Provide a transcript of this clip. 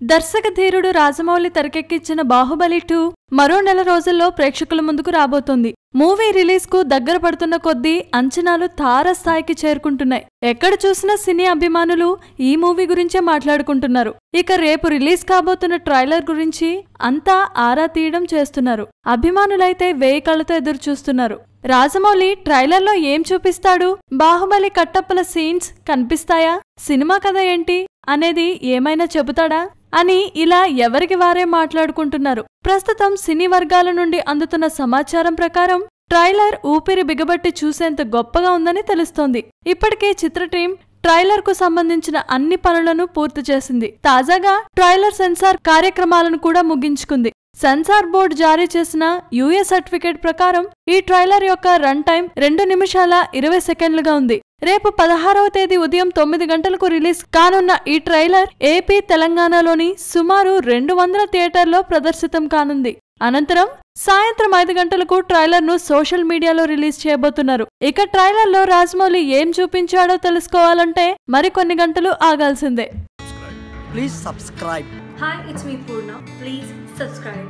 దర్శక ధీరుడు రాజమౌళి తెరకెక్కించిన బాహుబలి 2 మరో నెల రోజుల్లో ప్రేక్షకుల ముందుకు రాబోతోంది. మూవీ రిలీజ్ కు దగ్గర పడుతున్న కొద్దీ అంచనాలు తారస్థాయికి చేరుకుంటున్నాయి. ఎక్కడ చూసినా సినీ అభిమానులు ఈ మూవీ గురించే మాట్లాడుకుంటున్నారు. ఇక రేపు రిలీజ్ కాబోతున్న ట్రైలర్ గురించి అంతా ఆరా తీయడం చేస్తున్నారు. అభిమానులైతే వేయి కళ్ళతో ఎదురు చూస్తున్నారు. రాజమౌళి ట్రైలర్లో ఏం చూపిస్తాడు, బాహుబలి కట్టప్పల సీన్స్ కనిపిస్తాయా, సినిమా కథ ఏంటి అనేది ఏమైనా చెబుతాడా అని ఇలా ఎవరికి వారే మాట్లాడుకుంటున్నారు. ప్రస్తుతం సినీ వర్గాల నుండి అందుతున్న సమాచారం ప్రకారం ట్రైలర్ ఊపిరి బిగబట్టి చూసేంత గొప్పగా ఉందని తెలుస్తోంది. ఇప్పటికే చిత్ర టీం ట్రైలర్ కు సంబంధించిన అన్ని పనులను పూర్తి చేసింది. తాజాగా ట్రైలర్ సెన్సార్ కార్యక్రమాలను కూడా ముగించుకుంది. సెన్సార్ బోర్డు జారీ చేసిన యూఏ సర్టిఫికేట్ ప్రకారం ఈ ట్రైలర్ యొక్క రన్ టైం 2 నిమిషాల 20 సెకండ్లుగా ఉంది. రేపు 16వ తేదీ ఉదయం 9 గంటలకు రిలీజ్ కానున్న ఈ ట్రైలర్ ఏపీ, తెలంగాణలోని సుమారు 200 థియేటర్లో ప్రదర్శితం కానుంది. అనంతరం సాయంత్రం 5 గంటలకు ట్రైలర్ ను సోషల్ మీడియాలో రిలీజ్ చేయబోతున్నారు. ఇక ట్రైలర్ లో రాజమౌళి ఏం చూపించాడో తెలుసుకోవాలంటే మరికొన్ని గంటలు ఆగాల్సిందే. Please subscribe. Hi, it's me Purna. Please subscribe.